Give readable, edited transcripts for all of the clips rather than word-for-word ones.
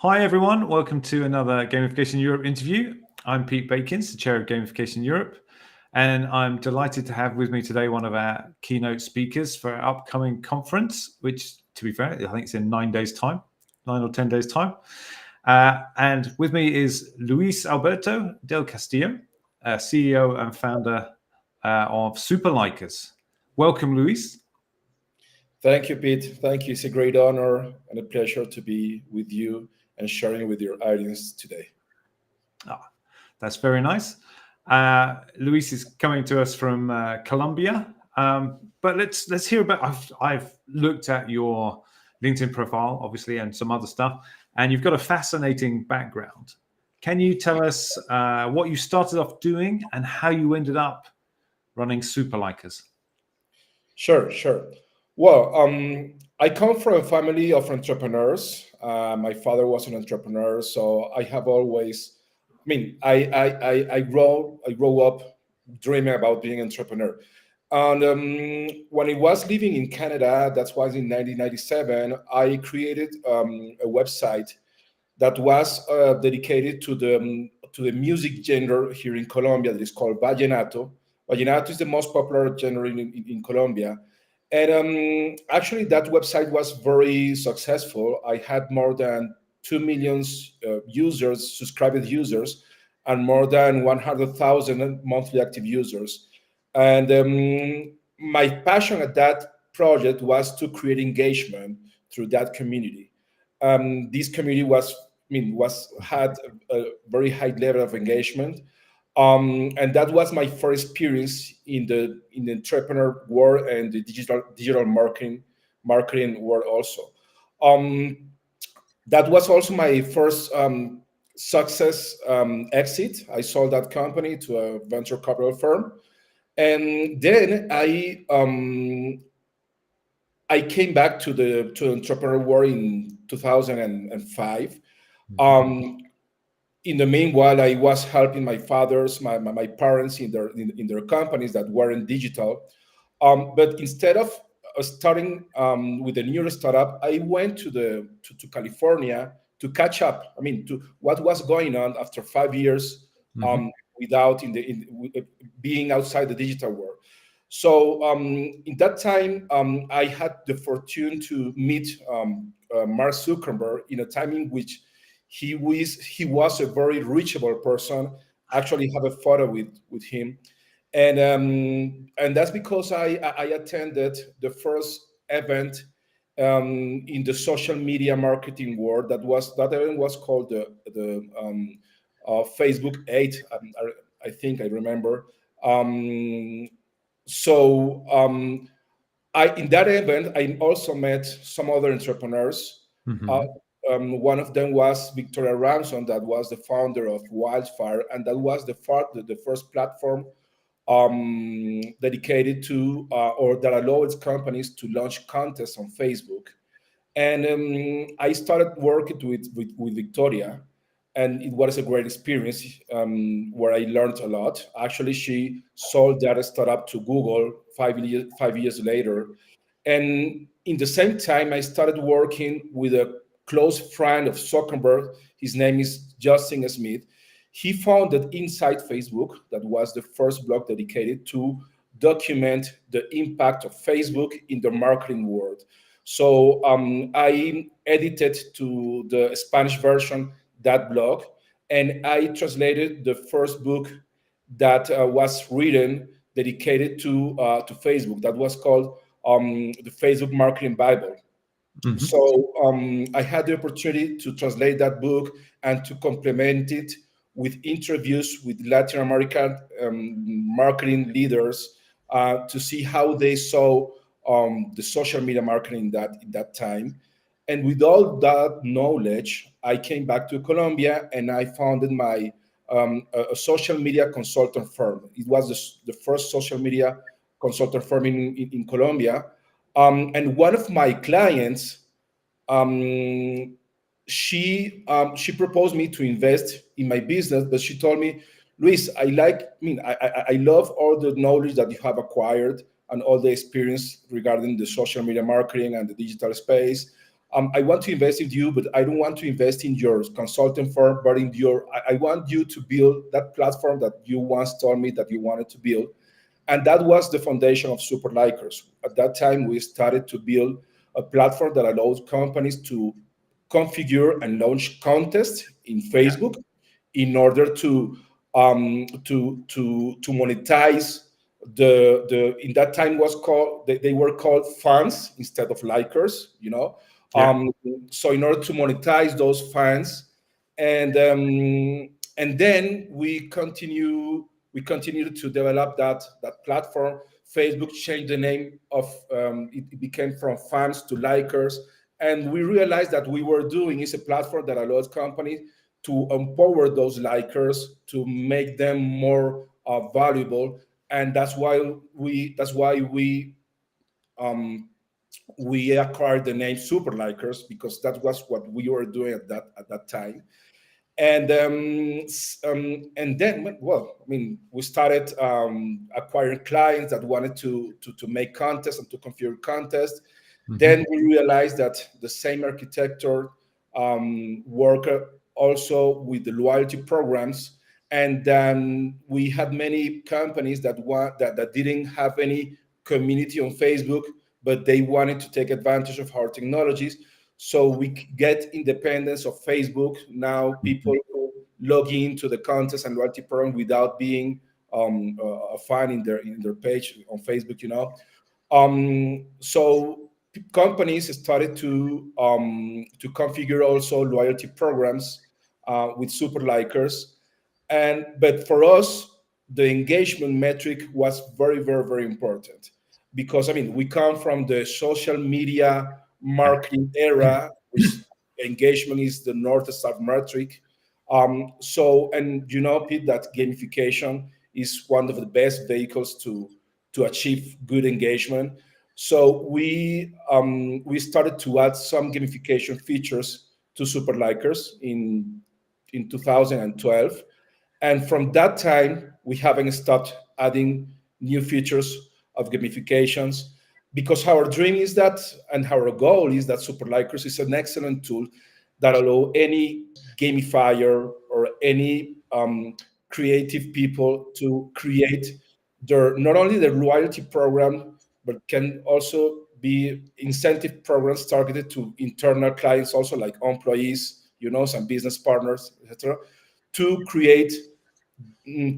Hi, everyone. Welcome to another Gamification Europe interview. I'm Pete Baikins, the chair of Gamification Europe, and I'm delighted to have with me today one of our keynote speakers for our upcoming conference, which, to be fair, I think it's in 9 days' time, 9 or 10 days' time. And with me is Luis Alberto Del Castillo, CEO and founder of Superlikers. Welcome, Luis. Thank you, Pete. Thank you. It's a great honor and a pleasure to be with you and sharing with your audience today. That's very nice. Luis is coming to us from Colombia, but let's hear about. I've looked at your LinkedIn profile, obviously, and some other stuff, and you've got a fascinating background. Can you tell us what you started off doing and how you ended up running Superlikers? Sure. Well, I come from a family of entrepreneurs. My father was an entrepreneur, so I have always, I grew up dreaming about being an entrepreneur. And when I was living in Canada, that was in 1997, I created a website that was dedicated to the music genre here in Colombia that is called vallenato. Vallenato is the most popular genre in Colombia. And actually, that website was very successful. I had more than 2 million users, subscribed users, and more than 100,000 monthly active users. And my passion at that project was to create engagement through that community. This community had a very high level of engagement, and that was my first experience in the entrepreneur world and the digital marketing world also. That was also my first success exit. I sold that company to a venture capital firm, and then I came back to the entrepreneur world in 2005. In the meanwhile, I was helping my parents in their companies that weren't digital. But instead of starting with a new startup, I went to California to catch up. To what was going on after 5 years without being outside the digital world. So in that time, I had the fortune to meet Mark Zuckerberg in a time in which he was a very reachable person. Actually, have a photo with him, and that's because I attended the first event in the social media marketing world. That event was called the Facebook 8. I think I remember. In that event, I also met some other entrepreneurs. One of them was Victoria Ramson, that was the founder of Wildfire, and that was the first platform dedicated to or that allowed companies to launch contests on Facebook. And I started working with Victoria, and it was a great experience where I learned a lot. Actually, she sold that startup to Google 5 years later. And in the same time, I started working with a close friend of Zuckerberg. His name is Justin Smith. He founded Inside Facebook, that was the first blog dedicated to document the impact of Facebook in the marketing world. So I edited to the Spanish version that blog, and I translated the first book that was written dedicated to Facebook. That was called the Facebook Marketing Bible. So I had the opportunity to translate that book and to complement it with interviews with Latin American marketing leaders to see how they saw the social media marketing in that time. And with all that knowledge, I came back to Colombia and I founded a social media consultant firm. It was the first social media consultant firm in Colombia. And one of my clients, she proposed me to invest in my business, but she told me, Luis, I love all the knowledge that you have acquired and all the experience regarding the social media marketing and the digital space. I want to invest in you, but I don't want to invest in your consulting firm, but in your, I want you to build that platform that you once told me that you wanted to build. And that was the foundation of Superlikers. At that time, we started to build a platform that allows companies to configure and launch contests in Facebook in order to monetize the in that time was called, they were called fans instead of likers, you know. Yeah. So in order to monetize those fans, and then we continued to develop that platform. Facebook changed the name of it became from fans to likers, and we realized that we were doing is a platform that allows companies to empower those likers to make them more valuable, and um, we acquired the name Superlikers because that was what we were doing at that time. And then, well, I mean, we started acquiring clients that wanted to make contests and to configure contests. Then we realized that the same architecture worked also with the loyalty programs, and then we had many companies that didn't have any community on Facebook, but they wanted to take advantage of our technologies. So we get independence of Facebook. Now people log into the contest and loyalty program without being a fan in their page on Facebook, you know. So companies started to configure also loyalty programs with Superlikers, and but for us the engagement metric was very, very, very important, because I mean we come from the social media Yeah. marketing era, which engagement is the north star metric. So, and you know, Pete, that gamification is one of the best vehicles to achieve good engagement. So we started to add some gamification features to Superlikers in 2012, and from that time we haven't stopped adding new features of gamifications, because our dream is that, and our goal is that Superlikers is an excellent tool that allow any gamifier or any creative people to create their, not only their loyalty program, but can also be incentive programs targeted to internal clients, also like employees, you know, some business partners, etc., to create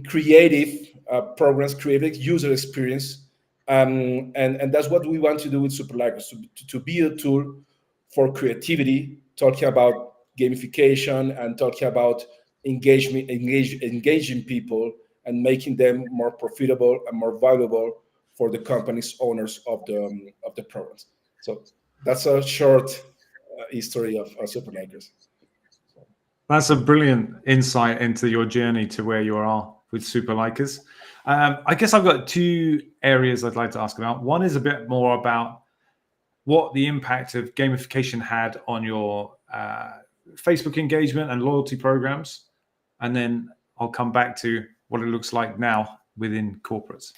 creative programs, creative user experience. And that's what we want to do with Superlikers, to be a tool for creativity, talking about gamification and talking about engaging people and making them more profitable and more valuable for the company's owners of the programs. So that's a short history of Superlikers. That's a brilliant insight into your journey to where you are with Superlikers. I guess I've got two areas I'd like to ask about. One is a bit more about what the impact of gamification had on your Facebook engagement and loyalty programs. And then I'll come back to what it looks like now within corporates.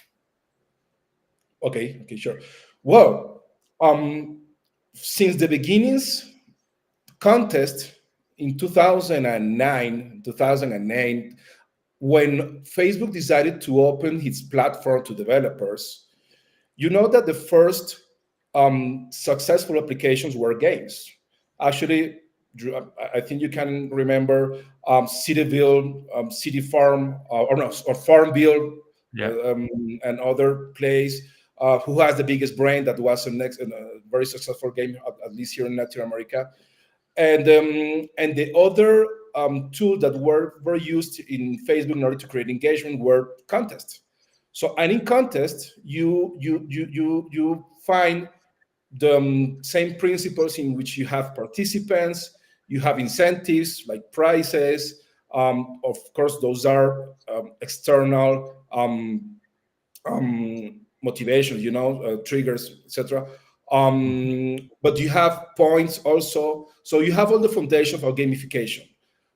Okay, sure. Well, since the beginnings, contest in 2009, when Facebook decided to open its platform to developers, you know that the first successful applications were games. Actually, I think you can remember Cityville, City Farm, or no, or Farmville, Yeah. and other place. Who has the biggest brain? That was a very successful game, at least here in Latin America. And the other tools that were used in Facebook in order to create engagement were contests. So, and in contest, you find the same principles in which you have participants, you have incentives like prizes. Of course, those are external motivations, you know, triggers, etc. But you have points also. So you have all the foundation for gamification.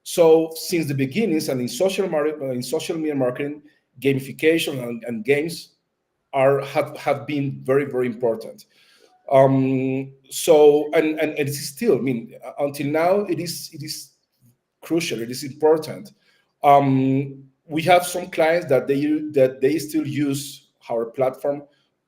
So since the beginnings, and in social media marketing, gamification and games have been very, very important. So and it is still, I mean, until now, it is crucial. It is important. We have some clients that they still use our platform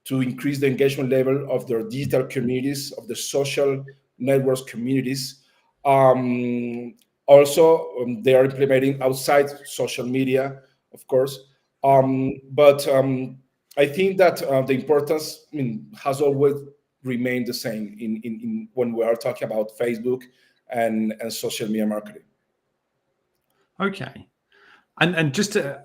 to increase the engagement level of their digital communities, of the social networks communities. Um, Also, they are implementing outside social media, of course. But I think that the importance, I mean, has always remained the same in when we are talking about Facebook and social media marketing. Okay. And just to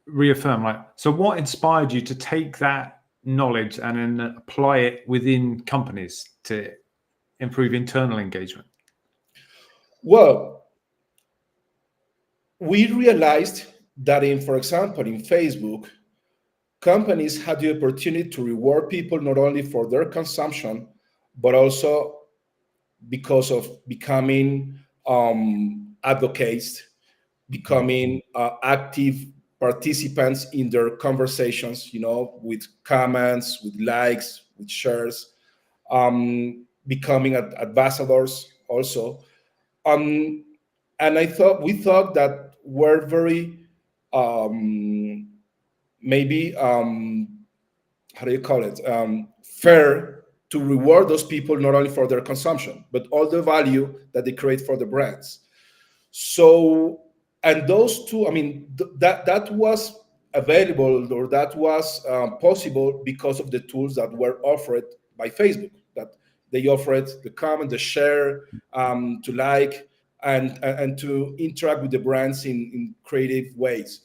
reaffirm, like, so what inspired you to take that knowledge and then apply it within companies to improve internal engagement? Well, we realized that for example, in Facebook, companies had the opportunity to reward people not only for their consumption, but also because of becoming advocates, becoming active participants in their conversations, with comments, with likes, with shares, becoming ambassadors also. Um, and we thought that we're very um, maybe how do you call it, fair to reward those people not only for their consumption but all the value that they create for the brands. So, and those two, I mean, that was available, or that was possible because of the tools that were offered by Facebook. That they offered the comment, the share, to like, and to interact with the brands in creative ways.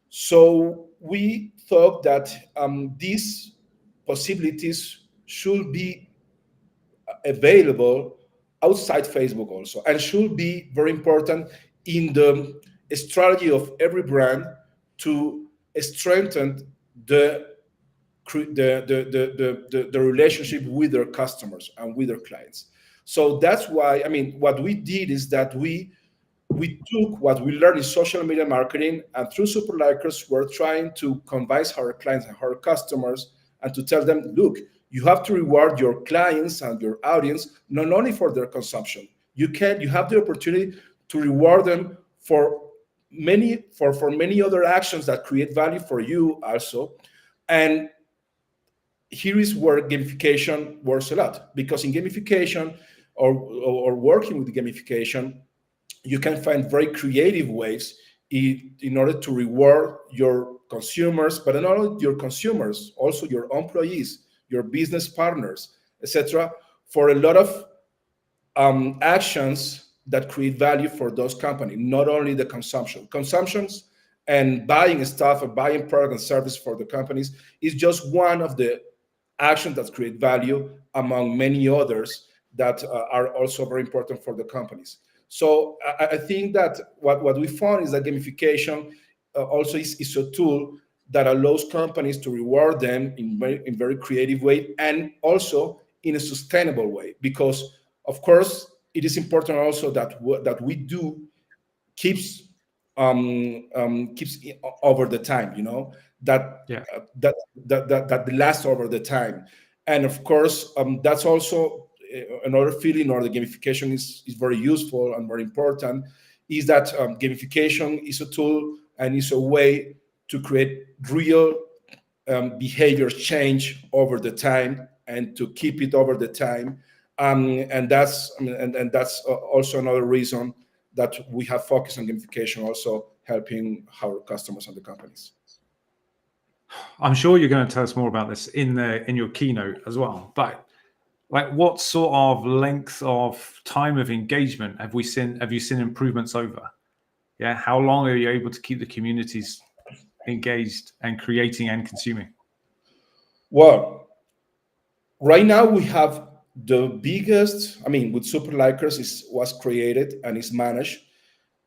So we thought that these possibilities should be available outside Facebook also, and should be very important in the strategy of every brand to strengthen the the relationship with their customers and with their clients. So that's why, I mean, what we did is that we took what we learned in social media marketing, and through Superlikers, we're trying to convince our clients and our customers and to tell them, look, you have to reward your clients and your audience not only for their consumption. You have the opportunity to reward them for many other actions that create value for you also. And here is where gamification works a lot, because in gamification, or working with gamification, you can find very creative ways in order to reward your consumers, but not only your consumers, also your employees, your business partners, etc., for a lot of actions that create value for those companies, not only the consumptions and buying stuff and buying product and service for the companies is just one of the actions that create value among many others that are also very important for the companies. So I think that what we found is that gamification also is a tool that allows companies to reward them in very creative way, and also in a sustainable way, because of course it is important also that we do keeps keeps over the time, that Yeah. that lasts over the time. And of course, that's also another feeling, or the gamification is very useful and very important, is that gamification is a tool and is a way to create real behavior change over the time, and to keep it over the time. And that's, I mean, and that's also another reason that we have focused on gamification, also helping our customers and the companies. I'm sure you're going to tell us more about this in your keynote as well. But like, what sort of length of time of engagement have you seen improvements over? Yeah, how long are you able to keep the communities engaged and creating and consuming? Well, right now we have the biggest, I mean, with Superlikers was created and is managed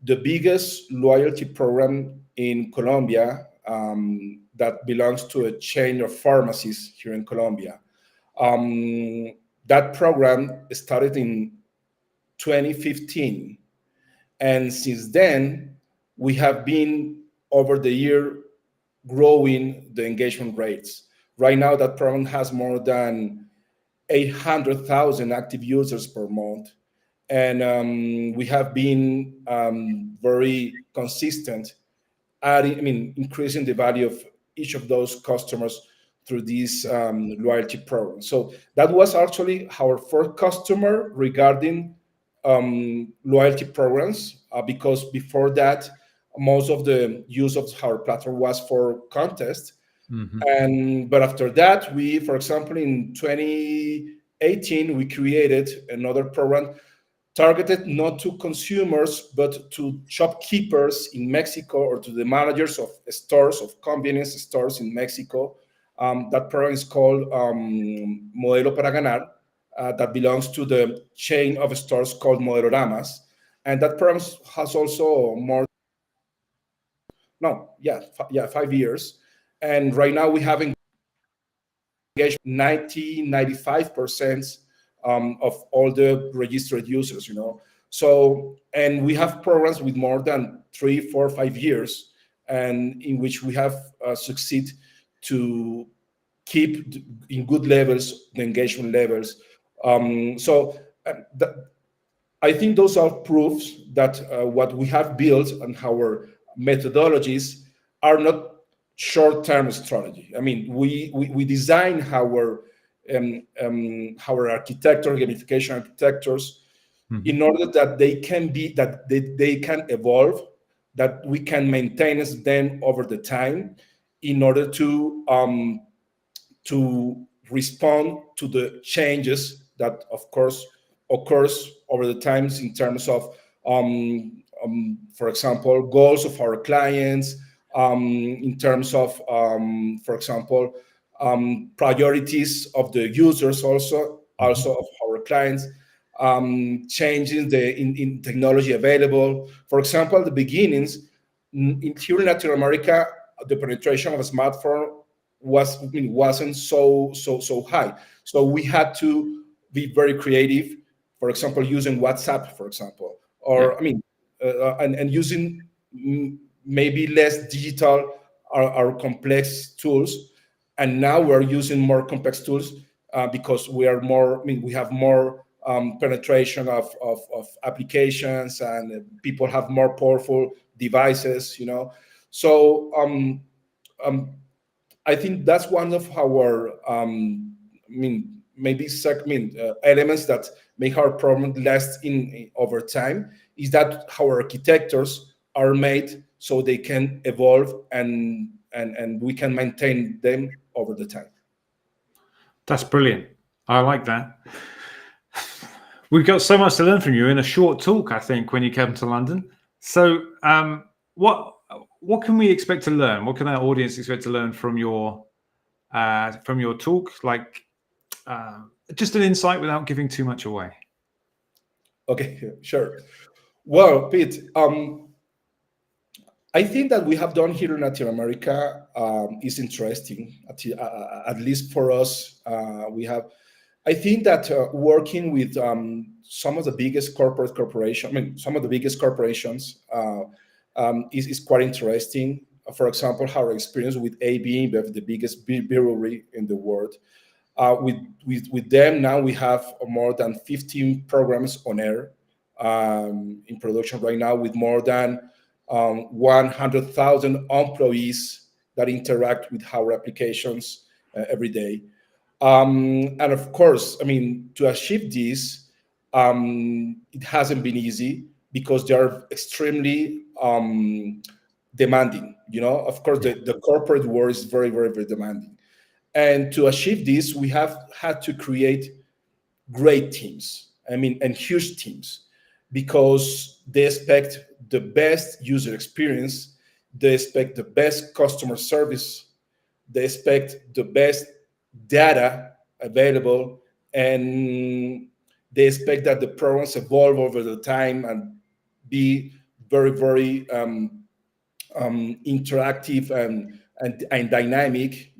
the biggest loyalty program in Colombia, that belongs to a chain of pharmacies here in Colombia. Um, that program started in 2015, and since then we have been over the year growing the engagement rates. Right now, that program has more than 800,000 active users per month. And we have been very consistent increasing the value of each of those customers through these loyalty programs. So that was actually our first customer regarding loyalty programs, because before that, most of the use of our platform was for contests. But after that, we, for example, in 2018, we created another program targeted not to consumers, but to shopkeepers in Mexico, or to the managers of stores, of convenience stores in Mexico. That program is called Modelo para Ganar, that belongs to the chain of stores called Modeloramas. And that program has also more, no, yeah, 5 years. And right now we have engaged 95% of all the registered users, So, and we have programs with more than 3, 4, 5 years, and in which we have succeed to keep in good levels the engagement levels. I think those are proofs that what we have built and our methodologies are not short-term strategy. I mean, we design our architecture, gamification architectures, in order that they can evolve, that we can maintain them over the time, in order to respond to the changes that, of course, occurs over the times in terms of, for example, goals of our clients, in terms of, for example, priorities of the users, also of our clients, changes in technology available. For example, the beginnings here in Latin America, the penetration of a smartphone wasn't so high. So we had to be very creative. For example, using WhatsApp, for example, or and using maybe less digital or complex tools. And now we're using more complex tools because we are more. We have more penetration of applications, and people have more powerful devices. So I think that's one of our elements that make our problem last in over time, is that our architectures are made so they can evolve, and we can maintain them over the time. That's brilliant. I like that. We've got so much to learn from you in a short talk, I think, when you come to London. So what can we expect to learn? What can our audience expect to learn from your talk? Like just an insight without giving too much away. Okay, sure. Well, Pete, I think that we have done here in Latin America is interesting, at least for us. I think that working with some of the biggest corporations, some of the biggest corporations is quite interesting. For example, our experience with AB, the biggest brewery in the world. With them now, we have more than 15 programs on air in production right now, with more than 100,000 employees that interact with our applications every day. And of course, to achieve this, it hasn't been easy, because they are extremely demanding. Of course, the corporate world is very, very, very demanding. And to achieve this, we have had to create great teams, and huge teams, because they expect the best user experience, they expect the best customer service, they expect the best data available, and they expect that the programs evolve over the time and be very, very interactive and dynamic.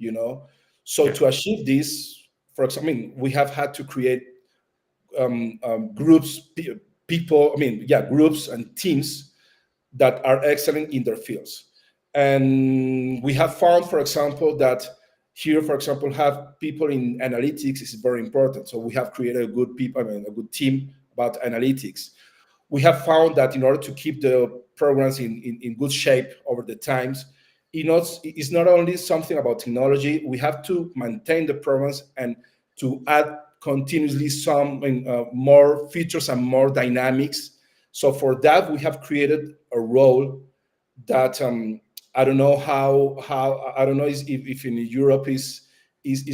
So to achieve this, for example, we have had to create groups, groups and teams that are excellent in their fields. And we have found, for example, that here, for example, have people in analytics is very important. So we have created a good people, a good team about analytics. We have found that in order to keep the programs in good shape over the times, it's not only something about technology. We have to maintain the programs and to add continuously some more features and more dynamics. So for that, we have created a role that I don't know how I don't know if in Europe is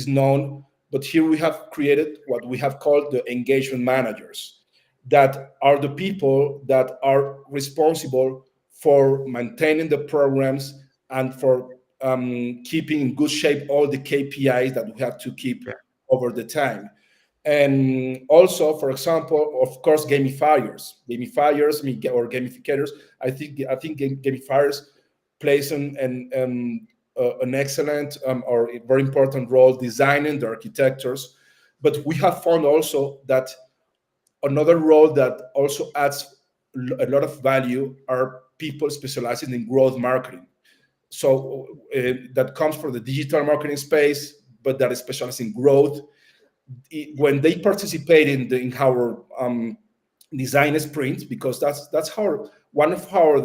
known, but here we have created what we have called the engagement managers, that are the people that are responsible for maintaining the programs and for keeping in good shape all the KPIs that we have to keep Yeah. over the time. And also, for example, of course, or gamificators. I think gamifiers plays an excellent or a very important role designing the architectures. But we have found also that another role that also adds a lot of value are people specializing in growth marketing. So that comes from the digital marketing space, but that is specialized in growth. When they participate in our design sprint, because that's how one of our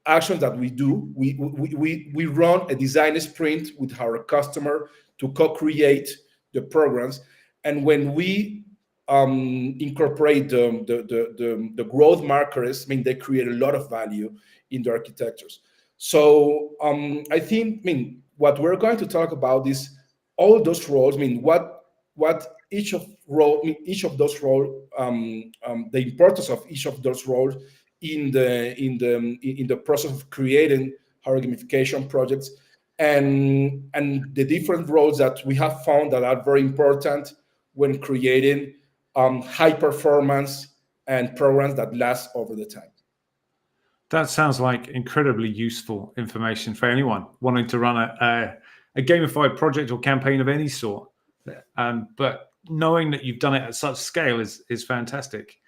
actions that we do. We run a design sprint with our customer to co-create the programs, and when we incorporate the growth markers, I mean, they create a lot of value in the architectures. So I think, I mean, what we're going to talk about is all those roles. I mean, what each of those roles, the importance of each of those roles in the process of creating our gamification projects, and the different roles that we have found that are very important when creating high performance and programs that last over the time. That sounds like incredibly useful information for anyone wanting to run a gamified project or campaign of any sort. But knowing that you've done it at such scale is fantastic.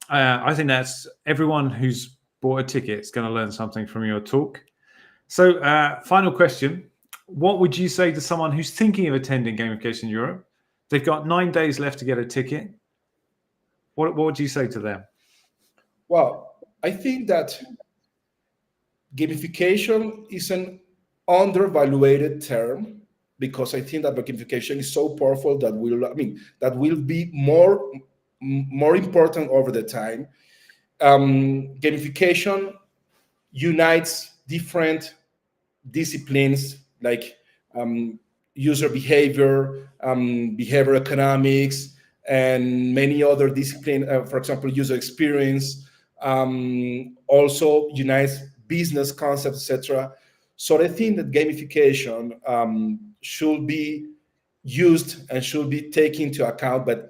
I think that's everyone who's bought a ticket is going to learn something from your talk. So, final question. What would you say to someone who's thinking of attending Gamification Europe? They've got 9 days left to get a ticket. What would you say to them? Well, I think that gamification is an undervaluated term, because I think that gamification is so powerful that will be more important over the time. Gamification unites different disciplines like user behavior, behavior economics, and many other disciplines. For example, user experience. Also unites business concepts, etc. So I think that gamification should be used and should be taken into account by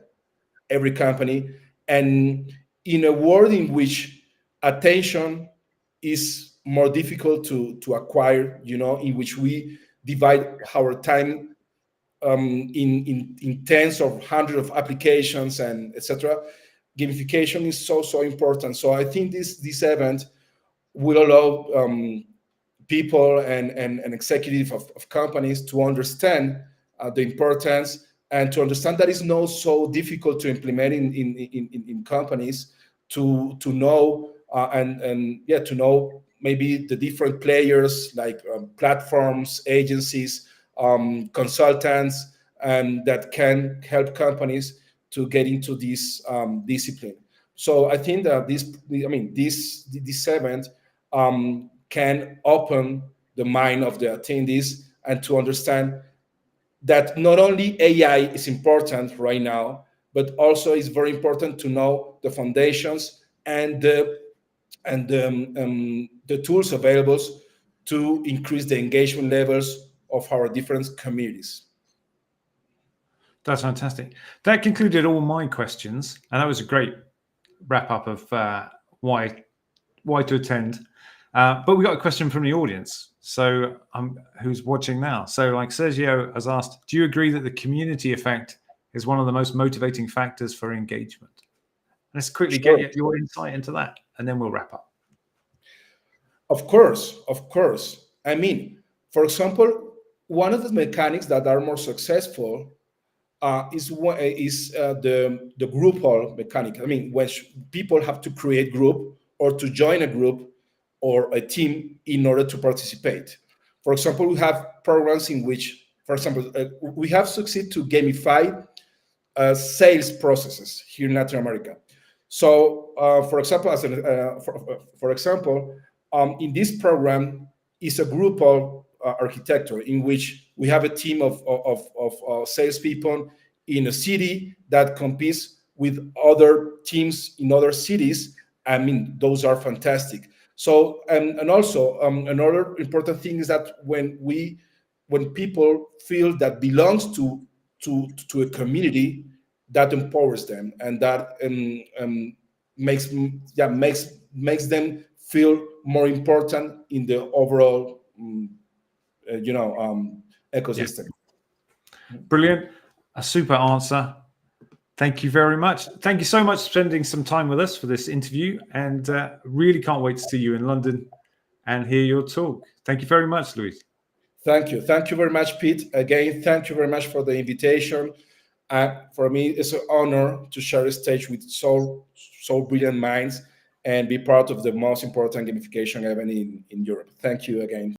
every company. And in a world in which attention is more difficult to acquire, in which we divide our time in tens of hundreds of applications and etc., gamification is so important. So I think this event will allow people and executives of companies to understand the importance, and to understand that it's not so difficult to implement in companies, to know to know maybe the different players like platforms, agencies, consultants, and that can help companies to get into this discipline. So I think that this event can open the mind of the attendees, and to understand that not only AI is important right now, but also it's very important to know the foundations and the tools available to increase the engagement levels of our different communities. That's fantastic. That concluded all my questions, and that was a great wrap up of why to attend. But we got a question from the audience, so who's watching now. So, like Sergio has asked, do you agree that the community effect is one of the most motivating factors for engagement? Let's quickly get your insight into that, and then we'll wrap up. Of course. I mean, for example, one of the mechanics that are more successful is the group mechanic. I mean, when people have to create group or to join a group or a team in order to participate. For example, we have programs in which, for example, we have succeeded to gamify sales processes here in Latin America. So, for example, for example, in this program is a group of architecture in which we have a team of salespeople in a city that competes with other teams in other cities. I mean, those are fantastic. So, and also another important thing is that when people feel that belongs to a community, that empowers them, and that makes them feel more important in the overall ecosystem. Yeah. Brilliant. A super answer. Thank you very much. Thank you so much for spending some time with us for this interview, and really can't wait to see you in London and hear your talk. Thank you very much, Luis. Thank you. Thank you very much, Pete. Again, thank you very much for the invitation. For me, it's an honor to share a stage with so brilliant minds and be part of the most important gamification event in Europe. Thank you again.